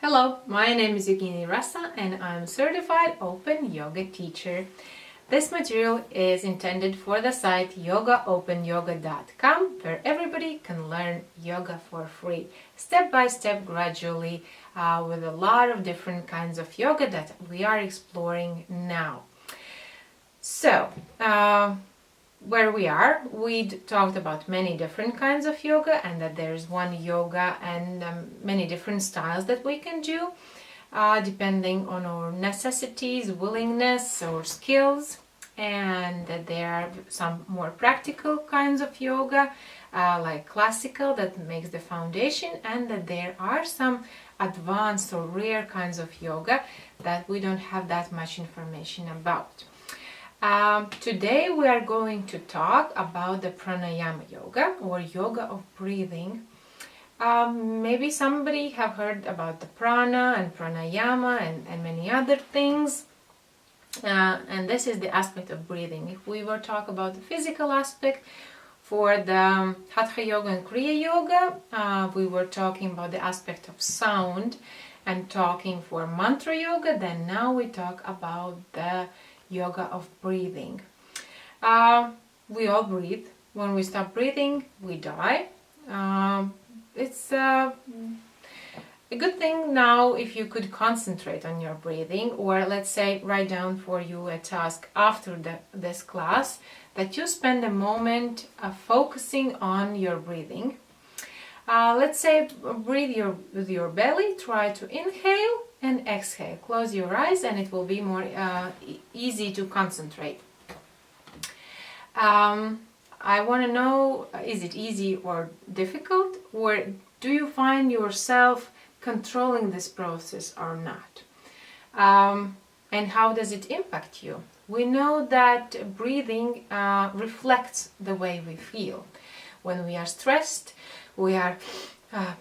Hello, my name is Yogis and I'm certified open yoga teacher. This material is intended for the site yogaopenyoga.com, where everybody can learn yoga for free, step by step, gradually, with a lot of different kinds of yoga that we are exploring now. So, where we talked about many different kinds of yoga, and that there's one yoga and many different styles that we can do depending on our necessities, willingness, or skills, and that there are some more practical kinds of yoga like classical that makes the foundation, and that there are some advanced or rare kinds of yoga that we don't have that much information about. Today we are going to talk about the pranayama yoga, or yoga of breathing. Maybe somebody have heard about the prana and pranayama and many other things. And this is the aspect of breathing. If we were talk about the physical aspect for the hatha yoga and kriya yoga, we were talking about the aspect of sound and talking for mantra yoga. Then now we talk about the yoga of breathing. We all breathe. When we stop breathing, we die. It's a good thing now if you could concentrate on your breathing, or let's say write down for you a task after this class, that you spend a moment focusing on your breathing. Let's say breathe with your belly, try to inhale and exhale. Close your eyes and it will be more easy to concentrate. I want to know, is it easy or difficult, or do you find yourself controlling this process or not? And how does it impact you? We know that breathing reflects the way we feel. When we are stressed, we are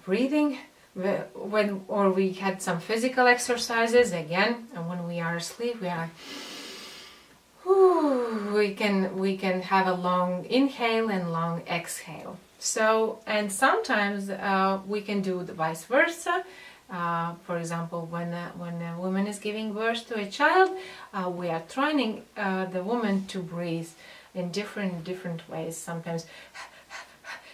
breathing. Or we had some physical exercises again, and when we are asleep, we are we can have a long inhale and long exhale. So, and sometimes we can do the vice versa. For example, when a woman is giving birth to a child, we are training the woman to breathe in different ways. Sometimes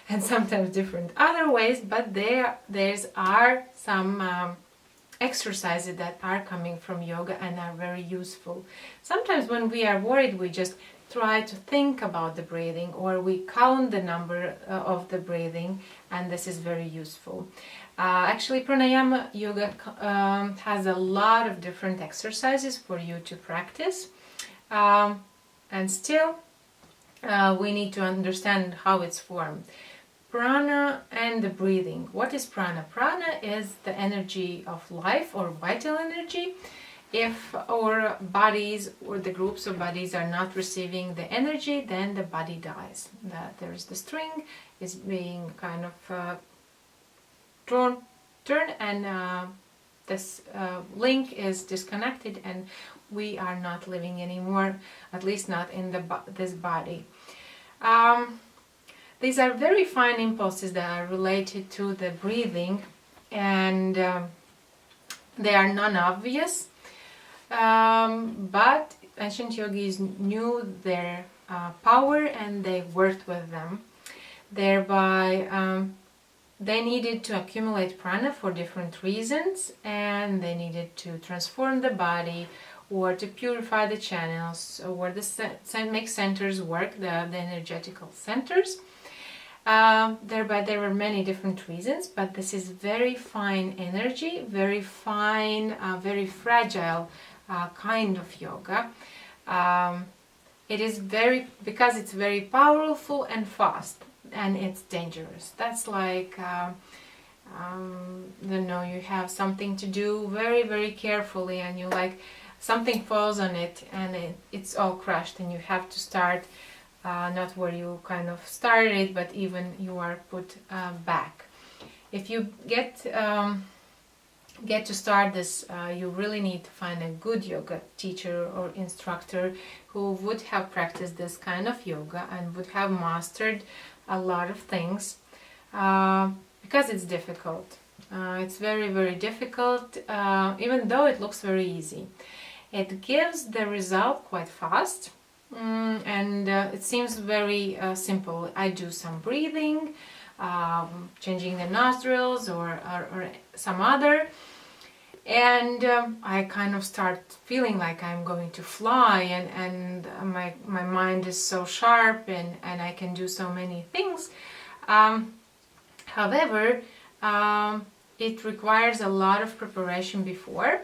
and sometimes different other ways, but there's are some exercises that are coming from yoga and are very useful. Sometimes when we are worried, we just try to think about the breathing, or we count the number of the breathing, and this is very useful. Actually, pranayama yoga has a lot of different exercises for you to practice, and still we need to understand how it's formed. Prana and the breathing. What is prana? Prana is the energy of life, or vital energy. If our bodies or the groups of bodies are not receiving the energy, then the body dies. There is the string is being kind of turned, and this link is disconnected, and we are not living anymore, at least not in this body. These are very fine impulses that are related to the breathing, and they are non-obvious, but ancient yogis knew their power and they worked with them. Thereby, they needed to accumulate prana for different reasons, and they needed to transform the body, or to purify the channels, or make centers work, the energetical centers. Thereby there were many different reasons, but this is very fine energy, very fine, very fragile kind of yoga. It is because it's very powerful and fast, and it's dangerous. That's like, you have something to do very carefully, and you something falls on it, and it's all crushed, and you have to start not where you kind of started, but even you are put back. If you get to start this, you really need to find a good yoga teacher or instructor who would have practiced this kind of yoga and would have mastered a lot of things, because it's difficult. It's very, very difficult, even though it looks very easy. It gives the result quite fast, and it seems very simple. I do some breathing, changing the nostrils or some other, and I kind of start feeling like I'm going to fly, and my mind is so sharp, and I can do so many things. However, it requires a lot of preparation before,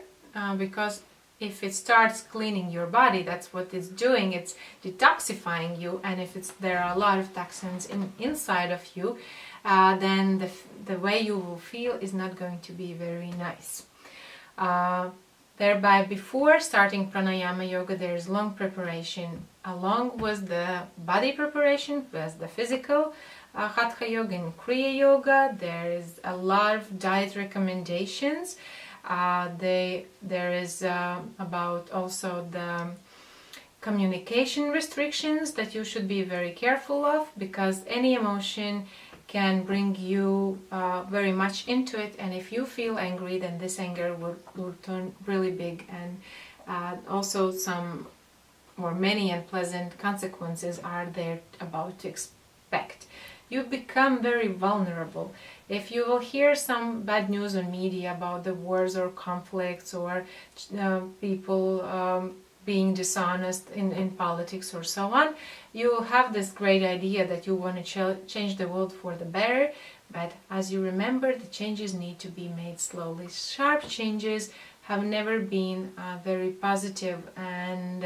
because if it starts cleaning your body, that's what it's doing. It's detoxifying you, and if there are a lot of toxins inside of you, then the way you will feel is not going to be very nice. Thereby, before starting pranayama yoga, there is long preparation, along with the body preparation, with the physical hatha yoga and kriya yoga. There is a lot of diet recommendations. There is about also the communication restrictions that you should be very careful of, because any emotion can bring you very much into it, and if you feel angry, then this anger will turn really big, and also some or many unpleasant consequences are there about to expect. You become very vulnerable. If you will hear some bad news on media about the wars or conflicts, or people being dishonest in politics or so on, you have this great idea that you want to change the world for the better, but as you remember, the changes need to be made slowly. Sharp changes have never been very positive, and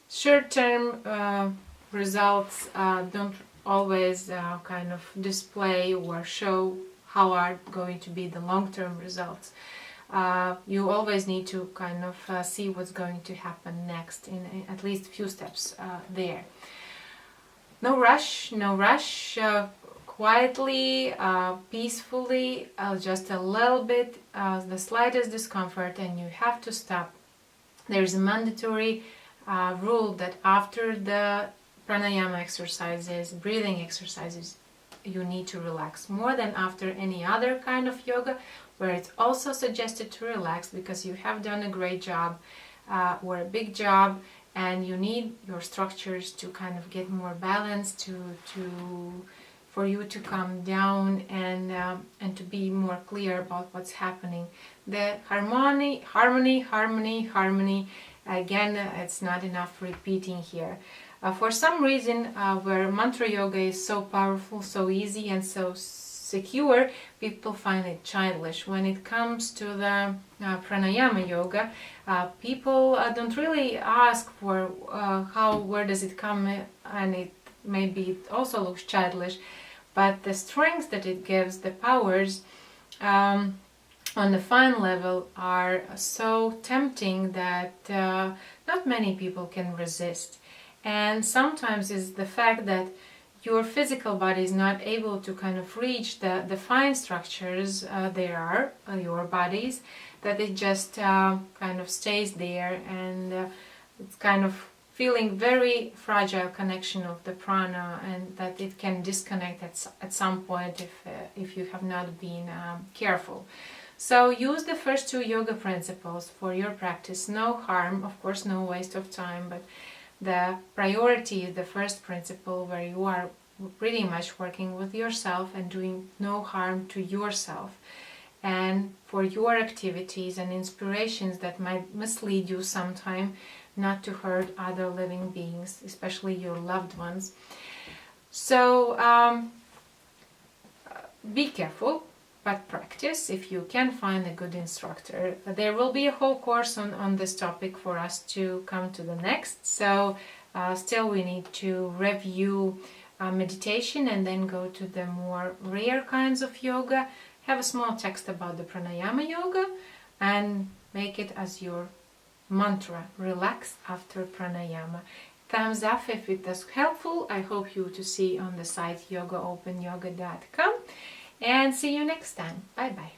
short-term results don't always kind of display or show how are going to be the long-term results. You always need to kind of see what's going to happen next, in at least a few steps there. No rush, no rush. Quietly, peacefully, just a little bit, the slightest discomfort, and you have to stop. There's a mandatory rule that after the pranayama exercises, breathing exercises, you need to relax more than after any other kind of yoga, where it's also suggested to relax because you have done a great job or a big job, and you need your structures to kind of get more balanced, for you to calm down and to be more clear about what's happening. The harmony. Again, it's not enough repeating here. For some reason, where mantra yoga is so powerful, so easy, and so secure, people find it childish. When it comes to the pranayama yoga, people don't really ask for where does it come, and it maybe it also looks childish, but the strength that it gives, the powers on the fine level are so tempting that not many people can resist. And sometimes it's the fact that your physical body is not able to kind of reach the fine structures there are, your bodies, that it just kind of stays there, and it's kind of feeling very fragile connection of the prana, and that it can disconnect at some point if you have not been careful. So use the first two yoga principles for your practice. No harm, of course, no waste of time, but the priority is the first principle, where you are pretty much working with yourself and doing no harm to yourself, and for your activities and inspirations that might mislead you sometime, not to hurt other living beings, especially your loved ones. So be careful, but practice if you can find a good instructor. There will be a whole course on this topic for us to come to the next, so still we need to review meditation and then go to the more rare kinds of yoga. Have a small text about the pranayama yoga and make it as your mantra. Relax after pranayama. Thumbs up if it was helpful. I hope you to see on the site yogaopenyoga.com. And see you next time. Bye bye.